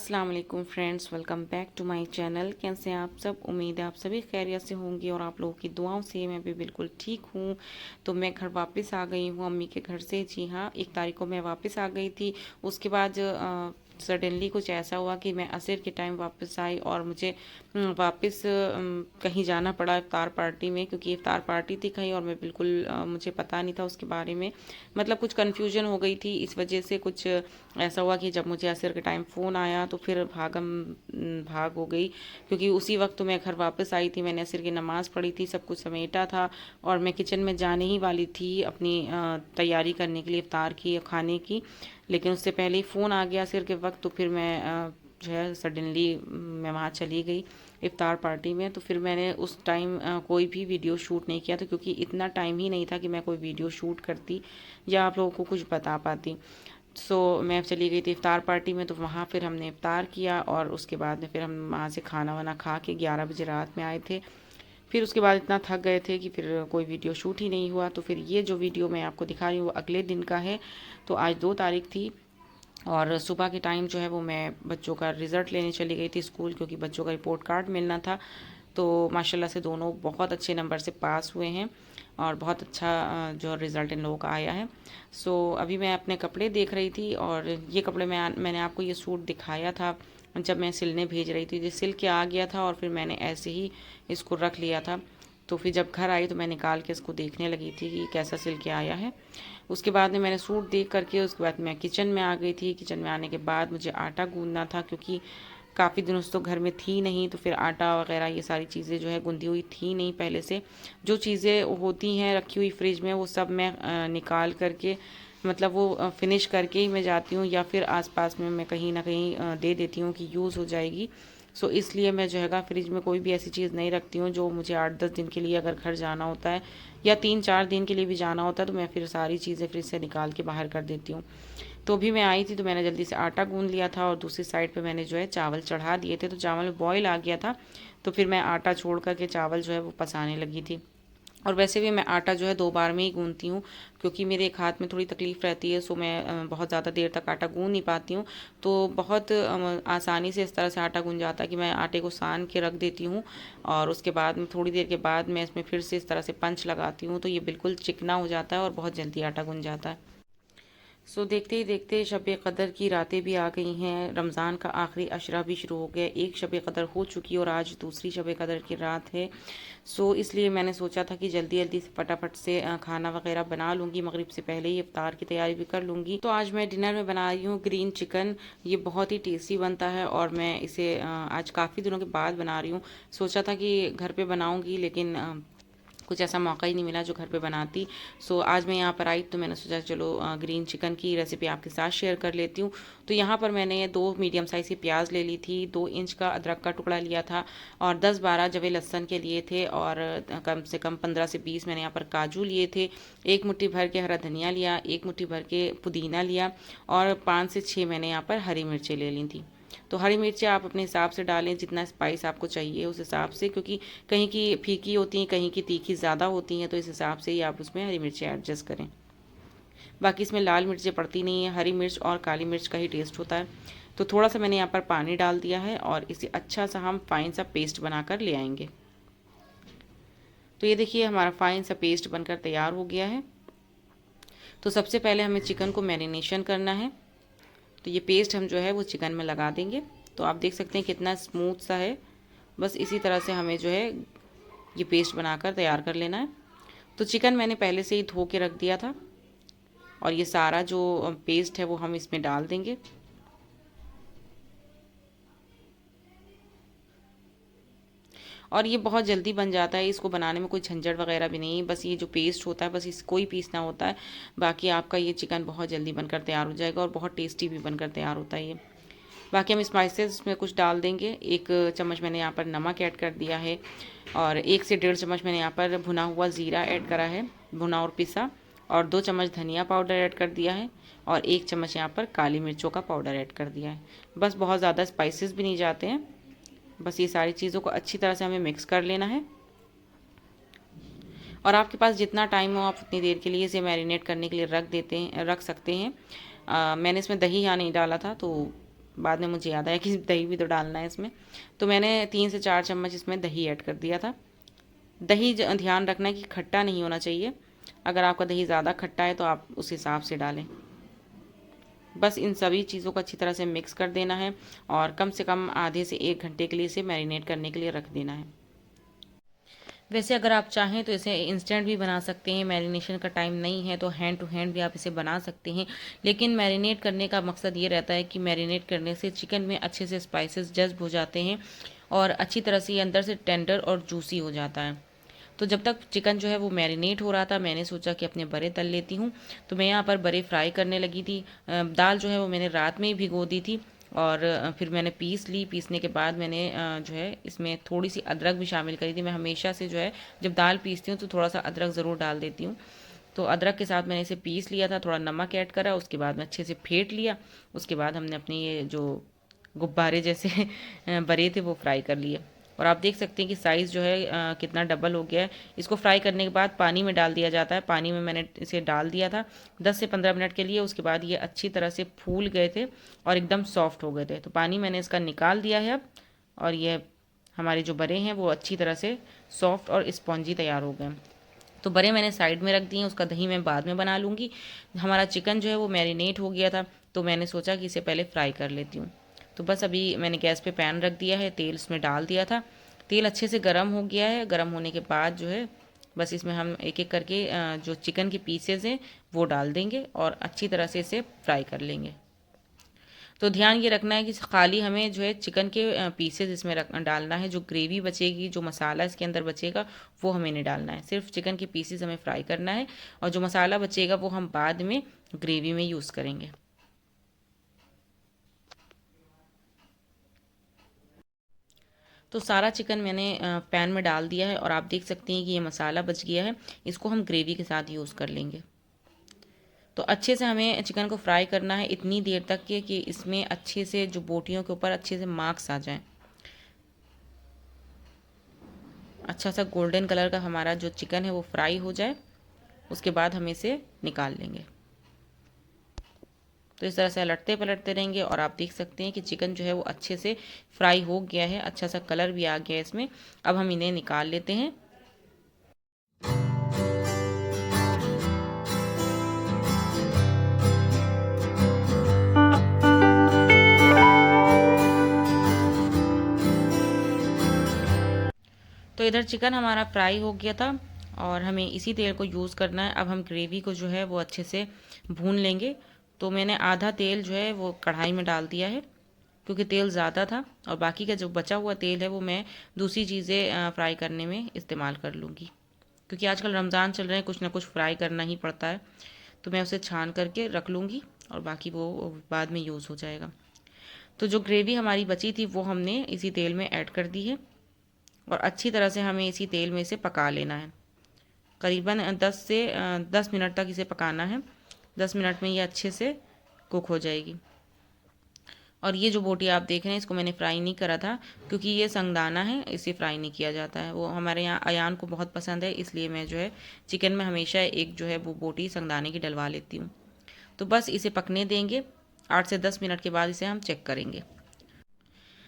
अस्सलाम वालेकुम friends, welcome back to my channel. कैसे हैं आप सब? उम्मीद है आप सभी खैरियत से होंगे और आप लोगों की दुआओं से मैं भी बिल्कुल ठीक हूँ। तो मैं घर वापस आ गई हूँ अम्मी के घर से। जी हाँ, 1 तारीख को मैं वापस आ गई थी। उसके बाद सडनली कुछ ऐसा हुआ कि मैं असर के टाइम वापस आई और मुझे वापस कहीं जाना पड़ा इफ्तार पार्टी में, क्योंकि इफ्तार पार्टी थी कहीं और मैं बिल्कुल मुझे पता नहीं था उसके बारे में। मतलब कुछ कन्फ्यूजन हो गई थी, इस वजह से कुछ ऐसा हुआ कि जब मुझे असर के टाइम फ़ोन आया तो फिर भाग हो गई, क्योंकि उसी वक्त तो मैं घर वापस आई थी। मैंने असर की नमाज़ पढ़ी थी, सब कुछ समेटा था और मैं किचन में जाने ही वाली थी अपनी तैयारी करने के लिए इफ्तार की या खाने की। लेकिन उससे पहले ही फ़ोन आ गया असर के वक्त, तो फिर मैं जो है सडनली मैं वहाँ चली गई इफ्तार पार्टी में। तो फिर मैंने उस टाइम कोई भी वीडियो शूट नहीं किया था, क्योंकि इतना टाइम ही नहीं था कि मैं कोई वीडियो शूट करती या आप लोगों को कुछ बता पाती। मैं चली गई थी इफ्तार पार्टी में, तो वहाँ फिर हमने इफ्तार किया और उसके बाद में फिर हम वहाँ से खाना वाना खा के 11 बजे रात में आए थे। फिर उसके बाद इतना थक गए थे कि फिर कोई वीडियो शूट ही नहीं हुआ। तो फिर ये जो वीडियो मैं आपको दिखा रही हूँ वो अगले दिन का है। तो आज 2 तारीख थी और सुबह के टाइम जो है वो मैं बच्चों का रिज़ल्ट लेने चली गई थी स्कूल, क्योंकि बच्चों का रिपोर्ट कार्ड मिलना था। तो माशाल्लाह से दोनों बहुत अच्छे नंबर से पास हुए हैं और बहुत अच्छा जो रिज़ल्ट इन लोगों का आया है। अभी मैं अपने कपड़े देख रही थी और ये कपड़े मैंने आपको ये सूट दिखाया था जब मैं सिलने भेज रही थी। जो सिल के आ गया था और फिर मैंने ऐसे ही इसको रख लिया था। तो फिर जब घर आई तो मैं निकाल के इसको देखने लगी थी कि कैसा सिल के आया है। उसके बाद में मैंने सूट देख करके उसके बाद मैं किचन में आ गई थी। किचन में आने के बाद मुझे आटा गूंदना था, क्योंकि काफ़ी दिनों से तो घर में थी नहीं, तो फिर आटा वगैरह ये सारी चीज़ें जो है गूंदी हुई थी नहीं पहले से। जो चीज़ें होती हैं रखी हुई फ्रिज में वो सब मैं निकाल करके, मतलब वो फिनिश करके ही मैं जाती हूँ, या फिर आसपास में मैं कहीं ना कहीं दे देती हूँ कि यूज़ हो जाएगी। इसलिए मैं जो है फ्रिज में कोई भी ऐसी चीज़ नहीं रखती हूँ जो मुझे 8-10 दिन के लिए अगर घर जाना होता है या 3-4 दिन के लिए भी जाना होता है, तो मैं फिर सारी चीज़ें फ्रिज से निकाल के बाहर कर देती हूँ। तो अभी मैं आई थी तो मैंने जल्दी से आटा गूंद लिया था और दूसरी साइड पे मैंने जो है चावल चढ़ा दिए थे। तो चावल बॉईल आ गया था, तो फिर मैं आटा छोड़ करके चावल जो है वो पसाने लगी थी। और वैसे भी मैं आटा जो है 2 बार में ही गूंदती हूँ, क्योंकि मेरे एक हाथ में थोड़ी तकलीफ़ रहती है। मैं बहुत ज़्यादा देर तक आटा गूंद नहीं पाती हूँ। तो बहुत आसानी से इस तरह से आटा गूंद जाता है कि मैं आटे को सान के रख देती हूँ और उसके बाद में थोड़ी देर के बाद मैं इसमें फिर से इस तरह से पंच लगाती हूँ, तो ये बिल्कुल चिकना हो जाता है और बहुत जल्दी आटा गूंद जाता है। देखते ही देखते शब कदर की रातें भी आ गई हैं। रमज़ान का आखिरी अशरा भी शुरू हो गया। एक शब कदर हो चुकी और आज दूसरी शब कदर की रात है। इसलिए मैंने सोचा था कि जल्दी जल्दी से फटाफट से खाना वगैरह बना लूँगी, मगरिब से पहले ही इफ्तार की तैयारी भी कर लूँगी। तो आज मैं डिनर में बना रही हूँ ग्रीन चिकन। ये बहुत ही टेस्टी बनता है और मैं इसे आज काफ़ी दिनों के बाद बना रही हूँ। सोचा था कि घर पे बनाऊँगी, लेकिन कुछ ऐसा मौका ही नहीं मिला जो घर पे बनाती। आज मैं यहाँ पर आई तो मैंने सोचा चलो ग्रीन चिकन की रेसिपी आपके साथ शेयर कर लेती हूँ। तो यहाँ पर मैंने 2 मीडियम साइज़ की प्याज ले ली थी, 2 इंच का अदरक का टुकड़ा लिया था और 10-12 जवे लहसुन के लिए थे और कम से कम 15 से 20 मैंने यहाँ पर काजू लिए थे। 1 मुट्ठी भर के हरा धनिया लिया, 1 मुट्ठी भर के पुदीना लिया और 5 से 6 मैंने यहाँ पर हरी मिर्चें ले ली थी। तो हरी मिर्चें आप अपने हिसाब से डालें, जितना स्पाइस आपको चाहिए उस हिसाब से, क्योंकि कहीं की फीकी होती हैं, कहीं की तीखी ज़्यादा होती हैं, तो इस हिसाब से ही आप उसमें हरी मिर्चें एडजस्ट करें। बाकी इसमें लाल मिर्चें पड़ती नहीं है, हरी मिर्च और काली मिर्च का ही टेस्ट होता है। तो थोड़ा सा मैंने यहाँ पर पानी डाल दिया है और इसे अच्छा सा हम फाइन सा पेस्ट बनाकर ले आएंगे। तो ये देखिए हमारा फाइन सा पेस्ट बनकर तैयार हो गया है। तो सबसे पहले हमें चिकन को मैरिनेशन करना है। तो ये पेस्ट हम जो है वो चिकन में लगा देंगे। तो आप देख सकते हैं कितना स्मूथ सा है। बस इसी तरह से हमें जो है ये पेस्ट बनाकर तैयार कर लेना है। तो चिकन मैंने पहले से ही धो के रख दिया था और ये सारा जो पेस्ट है वो हम इसमें डाल देंगे। और ये बहुत जल्दी बन जाता है, इसको बनाने में कोई झंझट वगैरह भी नहीं है। बस ये जो पेस्ट होता है बस इसको ही पीसना होता है। बाकी आपका ये चिकन बहुत जल्दी बनकर तैयार हो जाएगा और बहुत टेस्टी भी बनकर तैयार होता है ये। बाकी हम स्पाइसेस में कुछ डाल देंगे। 1 चम्मच मैंने यहाँ पर नमक ऐड कर दिया है और 1 से 1.5 चम्मच मैंने यहाँ पर भुना हुआ ज़ीरा ऐड करा है, भुना और पिसा। और 2 चम्मच धनिया पाउडर ऐड कर दिया है और 1 चम्मच यहाँ पर काली मिर्चों का पाउडर ऐड कर दिया है। बस बहुत ज़्यादा स्पाइसेस भी नहीं जाते हैं। बस ये सारी चीज़ों को अच्छी तरह से हमें मिक्स कर लेना है। और आपके पास जितना टाइम हो आप उतनी देर के लिए इसे मैरिनेट करने के लिए रख सकते हैं। मैंने इसमें दही यहाँ नहीं डाला था, तो बाद में मुझे याद आया कि दही भी तो डालना है इसमें। तो मैंने 3 से 4 चम्मच इसमें दही ऐड कर दिया था। दही ध्यान रखना है कि खट्टा नहीं होना चाहिए। अगर आपका दही ज़्यादा खट्टा है तो आप उस हिसाब से डालें। बस इन सभी चीज़ों को अच्छी तरह से मिक्स कर देना है और कम से कम आधे से 1 घंटे के लिए इसे मैरिनेट करने के लिए रख देना है। वैसे अगर आप चाहें तो इसे इंस्टेंट भी बना सकते हैं, मैरिनेशन का टाइम नहीं है तो हैंड टू हैंड भी आप इसे बना सकते हैं। लेकिन मैरिनेट करने का मकसद ये रहता है कि मैरिनेट करने से चिकन में अच्छे से स्पाइसेस जज़्ब हो जाते हैं और अच्छी तरह से ये अंदर से टेंडर और जूसी हो जाता है। तो जब तक चिकन जो है वो मैरिनेट हो रहा था, मैंने सोचा कि अपने बड़े तल लेती हूँ। तो मैं यहाँ पर बड़े फ्राई करने लगी थी। दाल जो है वो मैंने रात में ही भिगो दी थी और फिर मैंने पीस ली। पीसने के बाद मैंने जो है इसमें थोड़ी सी अदरक भी शामिल करी थी। मैं हमेशा से जो है जब दाल पीसती हूँ तो थोड़ा सा अदरक ज़रूर डाल देती हूँ। तो अदरक के साथ मैंने इसे पीस लिया था, थोड़ा नमक ऐड करा, उसके बाद में अच्छे से फेंट लिया। उसके बाद हमने अपने ये जो गुब्बारे जैसे बड़े थे वो फ्राई कर लिए। और आप देख सकते हैं कि साइज़ जो है कितना डबल हो गया है। इसको फ्राई करने के बाद पानी में डाल दिया जाता है। पानी में मैंने इसे डाल दिया था 10 से 15 मिनट के लिए। उसके बाद ये अच्छी तरह से फूल गए थे और एकदम सॉफ्ट हो गए थे। तो पानी मैंने इसका निकाल दिया है अब, और ये हमारे जो बड़े हैं वो अच्छी तरह से सॉफ्ट और स्पॉन्जी तैयार हो गए। तो बड़े मैंने साइड में रख दिए, उसका दही मैं बाद में बना लूँगी। हमारा चिकन जो है वो मैरिनेट हो गया था, तो मैंने सोचा कि इसे पहले फ्राई कर लेती हूँ। तो बस अभी मैंने गैस पे पैन रख दिया है, तेल उसमें डाल दिया था। तेल अच्छे से गर्म हो गया है। गर्म होने के बाद जो है बस इसमें हम एक एक करके जो चिकन के पीसेज हैं वो डाल देंगे और अच्छी तरह से इसे फ्राई कर लेंगे। तो ध्यान ये रखना है कि खाली हमें जो है चिकन के पीसेज इसमें डालना है। जो ग्रेवी बचेगी, जो मसाला इसके अंदर बचेगा, वो हमें नहीं डालना है। सिर्फ चिकन के पीसेज हमें फ्राई करना है और जो मसाला बचेगा वो हम बाद में ग्रेवी में यूज़ करेंगे। तो सारा चिकन मैंने पैन में डाल दिया है और आप देख सकते हैं कि ये मसाला बच गया है। इसको हम ग्रेवी के साथ यूज़ कर लेंगे। तो अच्छे से हमें चिकन को फ्राई करना है इतनी देर तक कि इसमें अच्छे से जो बोटियों के ऊपर अच्छे से मार्क्स आ जाएं। अच्छा सा गोल्डन कलर का हमारा जो चिकन है वो फ्राई हो जाए, उसके बाद हम इसे निकाल लेंगे। तो इस तरह से लटते पलटते रहेंगे और आप देख सकते हैं कि चिकन जो है वो अच्छे से फ्राई हो गया है, अच्छा सा कलर भी आ गया है इसमें। अब हम इन्हें निकाल लेते हैं। तो इधर चिकन हमारा फ्राई हो गया था और हमें इसी तेल को यूज़ करना है। अब हम ग्रेवी को जो है वो अच्छे से भून लेंगे। तो मैंने आधा तेल जो है वो कढ़ाई में डाल दिया है क्योंकि तेल ज़्यादा था, और बाकी का जो बचा हुआ तेल है वो मैं दूसरी चीज़ें फ्राई करने में इस्तेमाल कर लूँगी। क्योंकि आजकल रमज़ान चल रहे हैं, कुछ ना कुछ फ्राई करना ही पड़ता है। तो मैं उसे छान करके रख लूँगी और बाकी वो बाद में यूज़ हो जाएगा। तो जो ग्रेवी हमारी बची थी वो हमने इसी तेल में ऐड कर दी है और अच्छी तरह से हमें इसी तेल में इसे पका लेना है। करीबन 10 मिनट तक इसे पकाना है। 10 मिनट में ये अच्छे से कुक हो जाएगी। और ये जो बोटी आप देख रहे हैं इसको मैंने फ्राई नहीं करा था क्योंकि ये संगदाना है, इसे फ्राई नहीं किया जाता है। वो हमारे यहाँ अयान को बहुत पसंद है, इसलिए मैं जो है चिकन में हमेशा एक जो है वो बोटी संगदाने की डलवा लेती हूँ। तो बस इसे पकने देंगे। 8 से 10 मिनट के बाद इसे हम चेक करेंगे।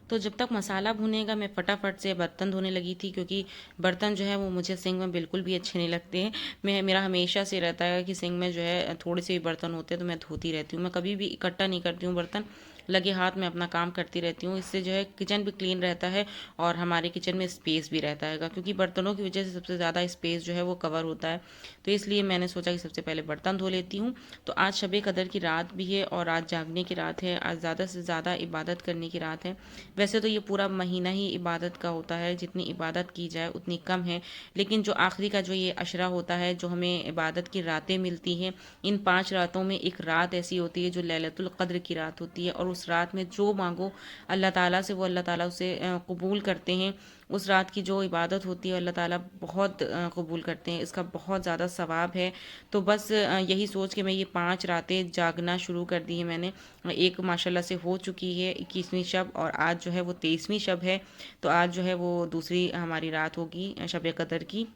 तो जब तक मसाला भुनेगा मैं फटाफट से बर्तन धोने लगी थी क्योंकि बर्तन जो है वो मुझे सिंक में बिल्कुल भी अच्छे नहीं लगते हैं। मेरा हमेशा से रहता है कि सिंक में जो है थोड़े से भी बर्तन होते हैं तो मैं धोती रहती हूँ। मैं कभी भी इकट्ठा नहीं करती हूँ बर्तन, लगे हाथ में अपना काम करती रहती हूँ। इससे जो है किचन भी क्लीन रहता है और हमारे किचन में स्पेस भी रहता है, क्योंकि बर्तनों की वजह से सबसे ज़्यादा स्पेस जो है वो कवर होता है। तो इसलिए मैंने सोचा कि सबसे पहले बर्तन धो लेती हूँ। तो आज शब कदर की रात भी है और आज जागने की रात है, आज ज़्यादा से ज़्यादा इबादत करने की रात है। वैसे तो ये पूरा महीना ही इबादत का होता है, जितनी इबादत की जाए उतनी कम है। लेकिन जो आखिरी का जो ये अशरा होता है, जो हमें इबादत की रातें मिलती हैं, इन 5 रातों में एक रात ऐसी होती है जो लैलतुल क़द्र की रात होती है। और उस रात में जो मांगो अल्लाह ताला से, वो अल्लाह ताला उसे कबूल करते हैं। उस रात की जो इबादत होती है अल्लाह ताला बहुत कबूल करते हैं, इसका बहुत ज़्यादा सवाब है। तो बस यही सोच के मैं ये 5 रातें जागना शुरू कर दी है मैंने। एक माशाल्लाह से हो चुकी है 21वीं शब और आज जो है वो 23वीं शब है। तो आज जो है वो दूसरी हमारी रात होगी शब कदर की।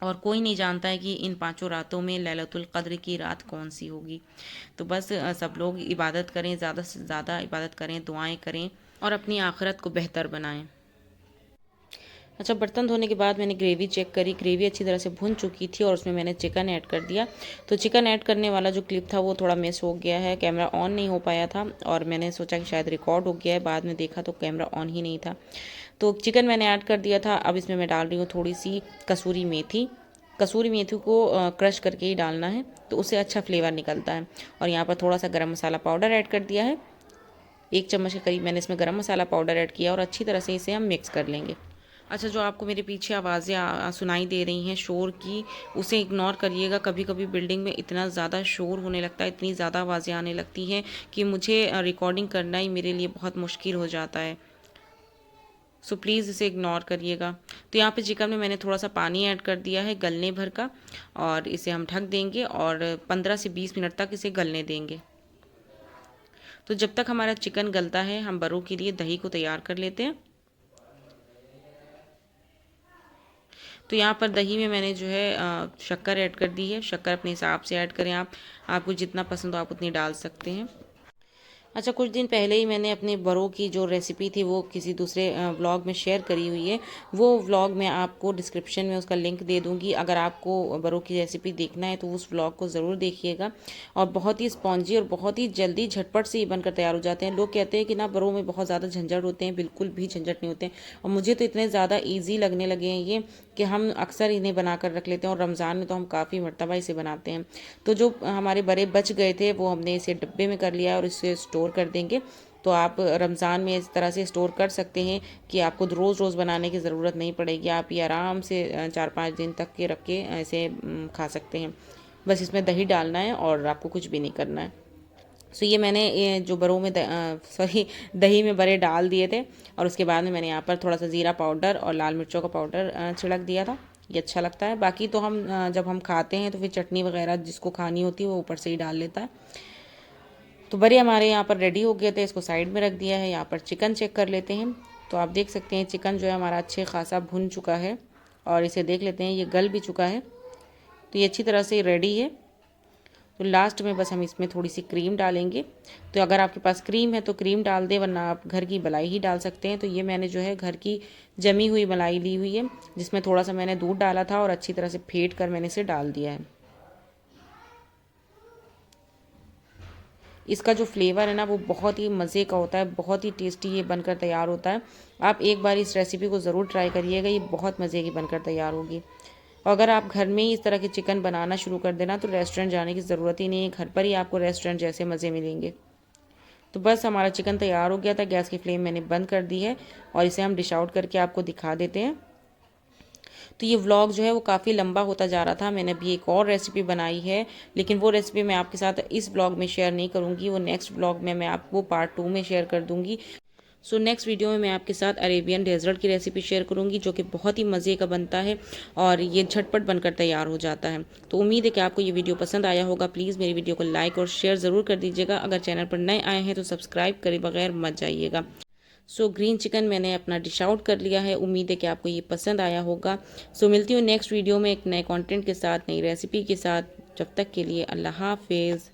और कोई नहीं जानता है कि इन 5 रातों में लैलतुल क़द्र की रात कौन सी होगी। तो बस सब लोग इबादत करें, ज़्यादा से ज़्यादा इबादत करें, दुआएं करें और अपनी आखिरत को बेहतर बनाएं। अच्छा, बर्तन धोने के बाद मैंने ग्रेवी चेक करी, ग्रेवी अच्छी तरह से भुन चुकी थी और उसमें मैंने चिकन ऐड कर दिया। तो चिकन ऐड करने वाला जो क्लिप था वो थोड़ा मिस हो गया है, कैमरा ऑन नहीं हो पाया था और मैंने सोचा कि शायद रिकॉर्ड हो गया है, बाद में देखा तो कैमरा ऑन ही नहीं था। तो चिकन मैंने ऐड कर दिया था। अब इसमें मैं डाल रही हूँ थोड़ी सी कसूरी मेथी। कसूरी मेथी को क्रश करके ही डालना है, तो उससे अच्छा फ्लेवर निकलता है। और यहाँ पर थोड़ा सा गरम मसाला पाउडर ऐड कर दिया है, 1 चम्मच के करीब मैंने इसमें गरम मसाला पाउडर ऐड किया और अच्छी तरह से इसे हम मिक्स कर लेंगे। अच्छा, जो आपको मेरे पीछे आवाज़ें सुनाई दे रही हैं शोर की, उसे इग्नोर करिएगा। कभी कभी बिल्डिंग में इतना ज़्यादा शोर होने लगता है, इतनी ज़्यादा आवाज़ें आने लगती हैं कि मुझे रिकॉर्डिंग करना ही मेरे लिए बहुत मुश्किल हो जाता है। सो प्लीज़ इसे इग्नोर करिएगा। तो यहाँ पे चिकन में मैंने थोड़ा सा पानी ऐड कर दिया है गलने भर का, और इसे हम ढक देंगे और 15 से 20 मिनट तक इसे गलने देंगे। तो जब तक हमारा चिकन गलता है, हम बरों के लिए दही को तैयार कर लेते हैं। तो यहाँ पर दही में मैंने जो है शक्कर ऐड कर दी है। शक्कर अपने हिसाब से ऐड करें आप, आपको जितना पसंद हो आप उतनी डाल सकते हैं। अच्छा, कुछ दिन पहले ही मैंने अपने बरों की जो रेसिपी थी वो किसी दूसरे व्लॉग में शेयर करी हुई है। वो व्लॉग मैं आपको डिस्क्रिप्शन में उसका लिंक दे दूँगी। अगर आपको बरों की रेसिपी देखना है तो उस व्लॉग को ज़रूर देखिएगा। और बहुत ही स्पॉन्जी और बहुत ही जल्दी झटपट से ये बनकर तैयार हो जाते हैं। लोग कहते हैं कि ना बरों में बहुत ज़्यादा झंझट होते हैं, बिल्कुल भी झंझट नहीं होते हैं। और मुझे तो इतने ज़्यादा ईजी लगने लगे हैं ये कि हम अक्सर इन्हें बना कर रख लेते हैं, और रमज़ान में तो हम काफ़ी मरतबा इसे बनाते हैं। तो जो हमारे बड़े बच गए थे वो हमने इसे डिब्बे में कर लिया और इसे स्टोर कर देंगे। तो आप रमज़ान में इस तरह से स्टोर कर सकते हैं कि आपको रोज़ रोज़ बनाने की ज़रूरत नहीं पड़ेगी। आप ये आराम से 4-5 दिन तक के रख के ऐसे खा सकते हैं। बस इसमें दही डालना है और आपको कुछ भी नहीं करना है। सो ये मैंने जो बरों में दही में बड़े डाल दिए थे, और उसके बाद में मैंने यहाँ पर थोड़ा सा ज़ीरा पाउडर और लाल मिर्चों का पाउडर छिड़क दिया था। ये अच्छा लगता है। बाकी तो हम जब हम खाते हैं तो फिर चटनी वगैरह जिसको खानी होती है वो ऊपर से ही डाल लेता है। तो बड़े हमारे यहाँ पर रेडी हो गए थे, इसको साइड में रख दिया है। यहाँ पर चिकन चेक कर लेते हैं। तो आप देख सकते हैं चिकन जो है हमारा अच्छे खासा भुन चुका है, और इसे देख लेते हैं ये गल भी चुका है। तो ये अच्छी तरह से रेडी है। तो लास्ट में बस हम इसमें थोड़ी सी क्रीम डालेंगे। तो अगर आपके पास क्रीम है तो क्रीम डाल दें, वरना आप घर की मलाई ही डाल सकते हैं। तो ये मैंने जो है घर की जमी हुई मलाई ली हुई है, जिसमें थोड़ा सा मैंने दूध डाला था और अच्छी तरह से फेंट कर मैंने इसे डाल दिया है। इसका जो फ्लेवर है ना वो बहुत ही मज़े का होता है, बहुत ही टेस्टी ये बनकर तैयार होता है। आप एक बार इस रेसिपी को ज़रूर ट्राई करिएगा, ये बहुत मज़े की बनकर तैयार होगी। और अगर आप घर में ही इस तरह के चिकन बनाना शुरू कर देना तो रेस्टोरेंट जाने की ज़रूरत ही नहीं है, घर पर ही आपको रेस्टोरेंट जैसे मज़े मिलेंगे। तो बस हमारा चिकन तैयार हो गया था। गैस की फ्लेम मैंने बंद कर दी है और इसे हम डिश आउट करके आपको दिखा देते हैं। तो ये व्लॉग जो है वो काफ़ी लंबा होता जा रहा था। मैंने अभी एक और रेसिपी बनाई है, लेकिन वो रेसिपी मैं आपके साथ इस व्लॉग में शेयर नहीं करूँगी। वो नेक्स्ट व्लॉग में मैं आपको पार्ट 2 में शेयर कर दूँगी। सो नेक्स्ट वीडियो में मैं आपके साथ अरेबियन डेजर्ट की रेसिपी शेयर करूंगी, जो कि बहुत ही मज़े का बनता है और ये झटपट बनकर तैयार हो जाता है। तो उम्मीद है कि आपको ये वीडियो पसंद आया होगा। प्लीज़ मेरी वीडियो को लाइक और शेयर ज़रूर कर दीजिएगा। अगर चैनल पर नए आए हैं तो सब्सक्राइब करे बगैर मत जाइएगा। सो ग्रीन चिकन मैंने अपना डिश आउट कर लिया है। उम्मीद है कि आपको ये पसंद आया होगा। सो मिलती हूँ नेक्स्ट वीडियो में एक नए कंटेंट के साथ, नई रेसिपी के साथ। जब तक के लिए अल्लाह हाफिज़।